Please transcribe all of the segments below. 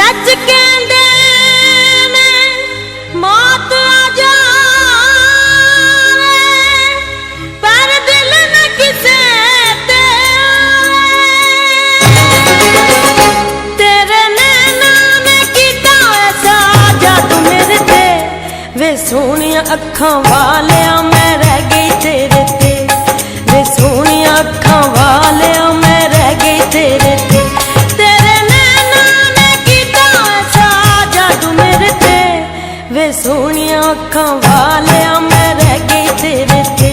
सच कहंदे ने मौत आ जावे पर दिल न किसे ते तेरे नैना ने कीता ऐसा जादू मेरे ते वे सोहणियां अखां वालिया मैं रह गई तेरे ते वे सोहणियां अखां वालिया मैं रह गई तेरे ते तेरे नैना ने कीता ऐसा जादू मेरे ते वे सोहणियां अखां वालिया मैं रह गई तेरे ते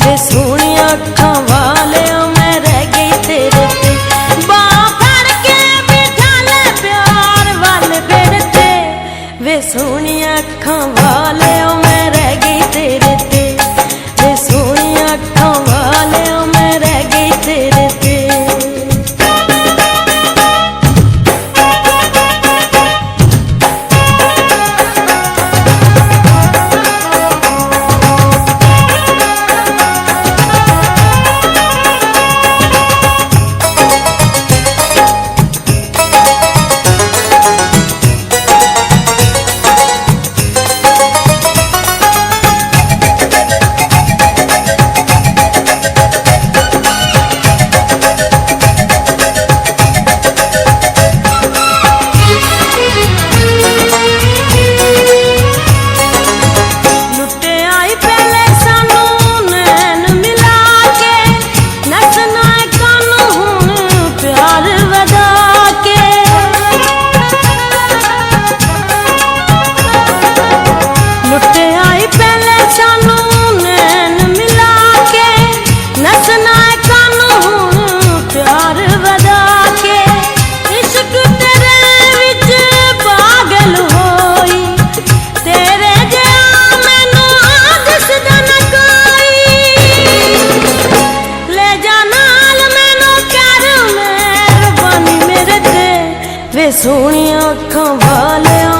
वे सोहणियां अखां वालिया मैं रह गई तेरे ते बांह फड़ के बिठा ले प्यार वाले बेड़े ते वे सोहणियां अखां वालिया मैं रह गई तेरे ते वे सोहणियां अखां वालिया मैं रह गई तेरे ते वे सोहणियां अखां वालिया